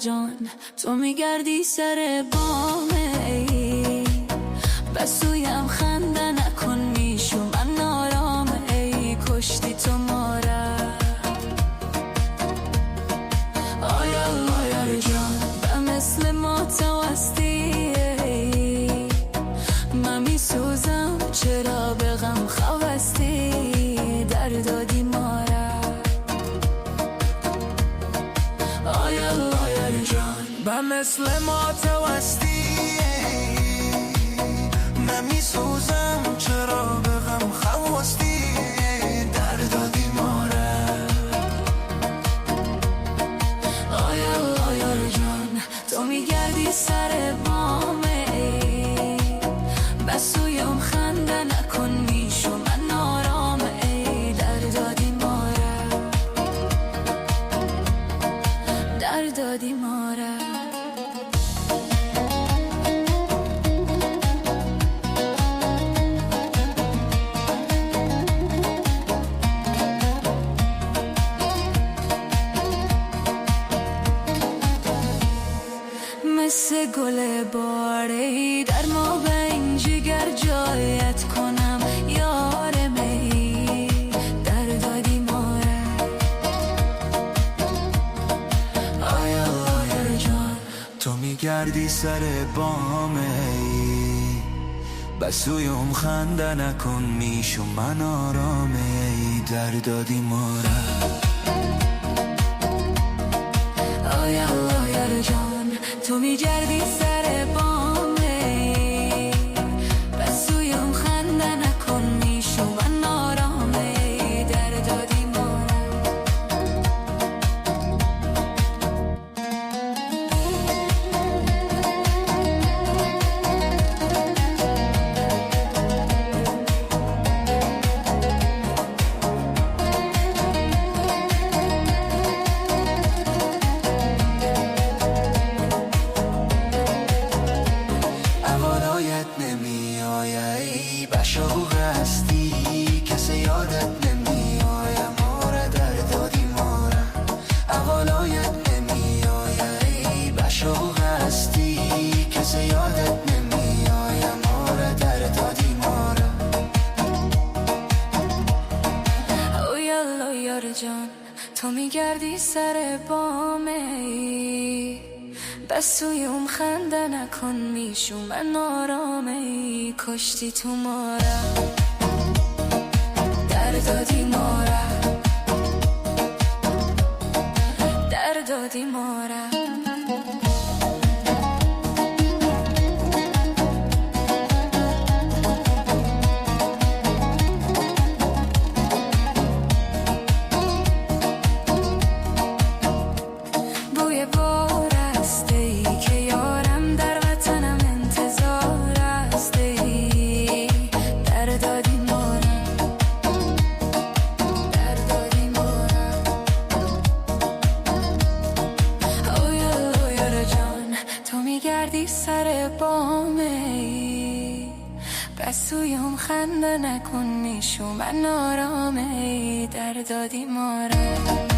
جان تو میگردی سر بامه ای بسویم خنده نکن میشو من نارامه ای کشتی تو ماره آیا جان به مثل ما تو هستی من میسوزم چرا به غم خواستی در دادی ماره آیا جان به مثل ما تو هستی من میسوزم چرا به غم خواستی در دادی ماره آیا جان تو میگردی سر بامه ای بسویم خنده نکن میشو من نارامه ای در دادی ماره در دادی ماره مثل گل باری در ما به این جگر جایت کنم یار می در دادی ماره آیا جان تو میگردی سر بامه ای بسویم خنده نکن میشو من آرامه ای در دادی ماره آیا جان تو میگردی سر بامه بسویم خنده نکن میشو من آرامه در دادی ماره نمیایی بشوق هستی کسی یادت نمیای ماره در دادی ماره اولایت نمیایی بشوق هستی کسی یادت نمیای ماره در دادی ماره آیا جان تو میگردی سر بامه ای بسویم خنده نکن میشو من آرامه ای کشتی تو ماره در دادی ماره در دادی ماره بوی بار است ای که یارم در وطنم انتظار است ای در دادی ماره در دادی ماره آیا جان تو میگردی سر بامه ای بسویم خنده نکن میشو من آرامه ای در دادی ماره